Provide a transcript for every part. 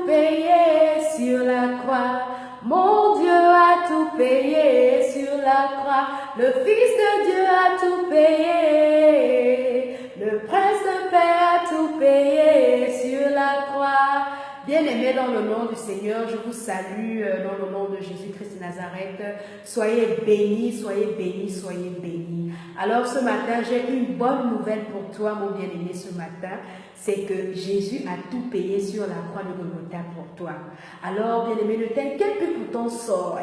payé sur la croix. Mon Dieu a tout payé sur la croix. Le Fils de Dieu a tout payé. Le Prince de paix a tout payé sur la croix. Bien-aimés dans le nom du Seigneur, je vous salue dans le nom de Jésus-Christ de Nazareth. Soyez bénis, soyez bénis, soyez bénis. Alors ce matin, j'ai une bonne nouvelle pour toi, mon bien-aimé, ce matin. C'est que Jésus a tout payé sur la croix de Golgotha pour toi. Alors, bien-aimé, ne t'inquiète plus pour ton sort.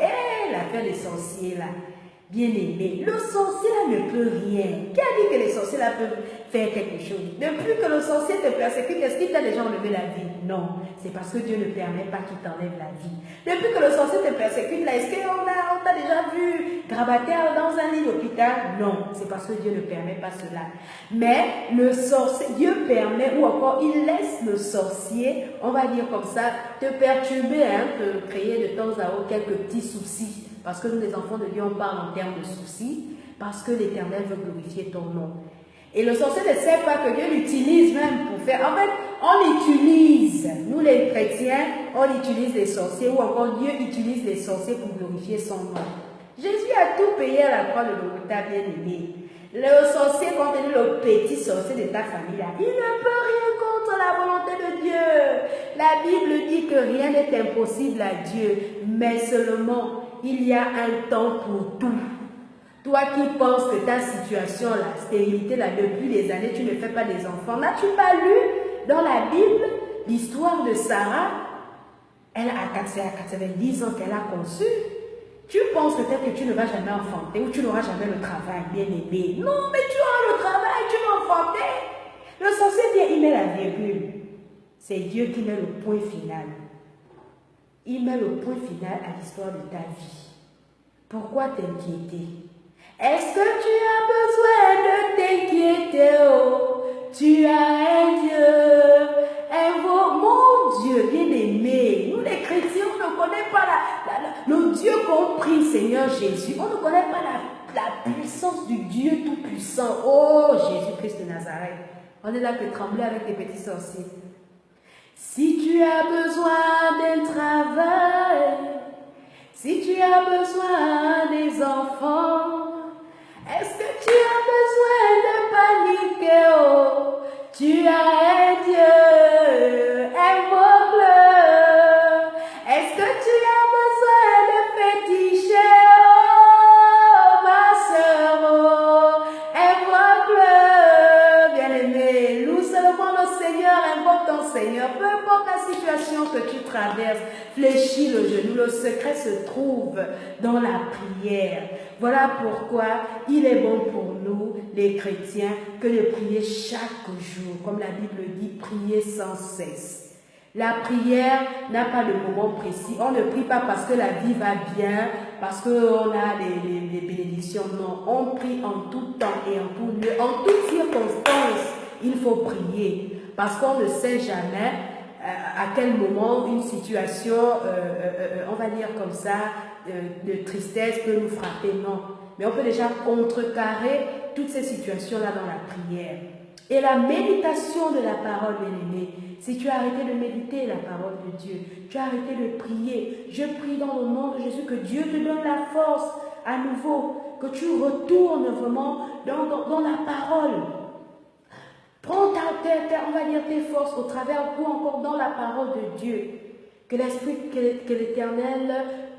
L'affaire des sorciers, là. Bien-aimé, le sorcier là ne peut rien. Qui a dit que les sorciers là peuvent faire quelque chose? Depuis que le sorcier te persécute, est-ce qu'il t'a déjà enlevé la vie? Non, c'est parce que Dieu ne permet pas qu'il t'enlève la vie. Depuis que le sorcier te persécute là, est-ce qu'on t'a déjà vu grabataire dans un lit d'hôpital? Non, c'est parce que Dieu ne permet pas cela. Mais le sorcier, Dieu permet, ou encore il laisse le sorcier, on va dire comme ça, te perturber, te créer de temps à autre quelques petits soucis. Parce que nous, les enfants de Dieu, on parle en termes de soucis, parce que l'Éternel veut glorifier ton nom. Et le sorcier ne sait pas que Dieu l'utilise même pour faire. En fait, on utilise, nous les chrétiens, on utilise les sorciers, ou encore Dieu utilise les sorciers pour glorifier son nom. Jésus a tout payé à la croix de Golgotha, bien-aimé. Le sorcier, quand il est le petit sorcier de ta famille, là, il ne peut rien contre la volonté de Dieu. La Bible dit que rien n'est impossible à Dieu, mais seulement il y a un temps pour tout. Toi qui penses que ta situation, la stérilité, là, depuis des années, tu ne fais pas des enfants. N'as-tu pas lu dans la Bible l'histoire de Sarah? Elle a 90 ans qu'elle a conçu. Tu penses peut-être que tu ne vas jamais enfanter ou tu n'auras jamais le travail, bien aimé. Non, mais tu auras le travail, tu vas enfanter. Le sorcier vient, il met la virgule. C'est Dieu qui met le point final. Il met le point final à l'histoire de ta vie. Pourquoi t'inquiéter? Est-ce que tu as besoin de t'inquiéter? Oh, tu as un Dieu, mon Dieu bien-aimé. Nous les chrétiens, on ne connaît pas le Dieu qu'on prie, Seigneur Jésus. On ne connaît pas la puissance du Dieu Tout-Puissant. Oh, Jésus-Christ de Nazareth. On est là que trembler avec les petits sorciers. Si tu as besoin d'un travail, si tu as besoin des enfants, est-ce que tu as besoin de paniquer? Oh, tu as un Dieu, invoque-le. Est-ce que tu as besoin de féticher? Oh, ma soeur, oh, invoque-le. Bien-aimé, loue seulement le Seigneur, invoque ton Seigneur. Peu importe la situation que tu traverses, fléchis le genou. Le secret se trouve dans la prière. Voilà pourquoi il est bon pour nous, les chrétiens, que de prier chaque jour. Comme la Bible dit, prier sans cesse. La prière n'a pas de moment précis. On ne prie pas parce que la vie va bien, parce qu'on a des bénédictions. Non, on prie en tout temps et en tout lieu. En toutes circonstances, il faut prier. Parce qu'on ne sait jamais à quel moment une situation, on va dire comme ça, de tristesse peut nous frapper. Non, mais on peut déjà contrecarrer toutes ces situations-là dans la prière. Et la méditation de la parole, bien-aimée, si tu as arrêté de méditer la parole de Dieu, tu as arrêté de prier, je prie dans le nom de Jésus que Dieu te donne la force à nouveau, que tu retournes vraiment dans la parole. Prends on va dire tes forces au travers ou encore dans la parole de Dieu. Que l'Esprit, que l'Éternel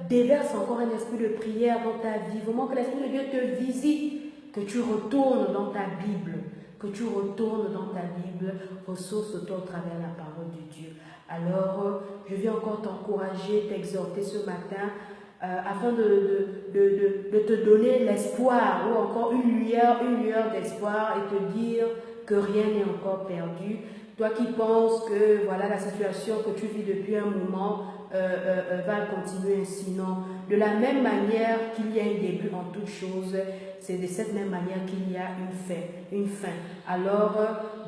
déverse encore un esprit de prière dans ta vie. Vraiment que l'Esprit de Dieu te visite, que tu retournes dans ta Bible. Que tu retournes dans ta Bible, ressource-toi au travers de la parole de Dieu. Alors, je viens encore t'encourager, t'exhorter ce matin, afin de te donner l'espoir, ou encore une lueur d'espoir, et te dire que rien n'est encore perdu. Toi qui penses que voilà la situation que tu vis depuis un moment va continuer ainsi, non. De la même manière qu'il y a un début en toute chose, c'est de cette même manière qu'il y a une fin. Alors,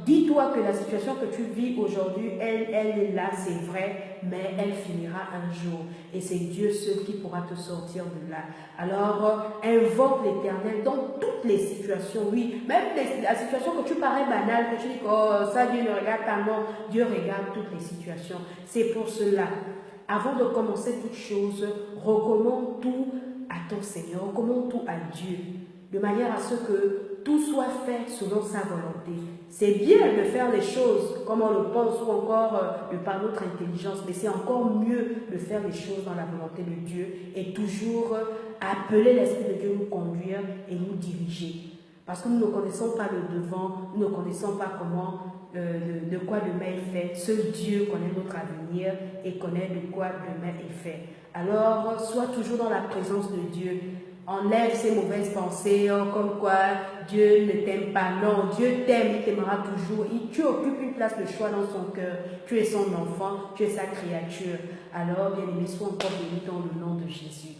dis-toi que la situation que tu vis aujourd'hui, elle est là, c'est vrai, mais elle finira un jour. Et c'est Dieu seul qui pourra te sortir de là. Alors, invoque l'Éternel dans toutes les situations, oui. Même la situation que tu parais banale, que tu dis, oh, ça Dieu ne regarde pas, non. Dieu regarde toutes les situations. C'est pour cela. Avant de commencer toute chose, recommande tout à ton Seigneur, recommande tout à Dieu, de manière à ce que tout soit fait selon sa volonté. C'est bien de faire les choses comme on le pense ou encore de par notre intelligence, mais c'est encore mieux de faire les choses dans la volonté de Dieu et toujours appeler l'Esprit de Dieu nous conduire et nous diriger. Parce que nous ne connaissons pas le devant, nous ne connaissons pas comment, de quoi demain est fait. Seul Dieu connaît notre avenir et connaît de quoi demain est fait. Alors, sois toujours dans la présence de Dieu. Enlève ces mauvaises pensées, comme quoi Dieu ne t'aime pas. Non, Dieu t'aime, il t'aimera toujours. Tu occupes une place de choix dans son cœur. Tu es son enfant, tu es sa créature. Alors, bien-aimé, sois encore béni dans le nom de Jésus.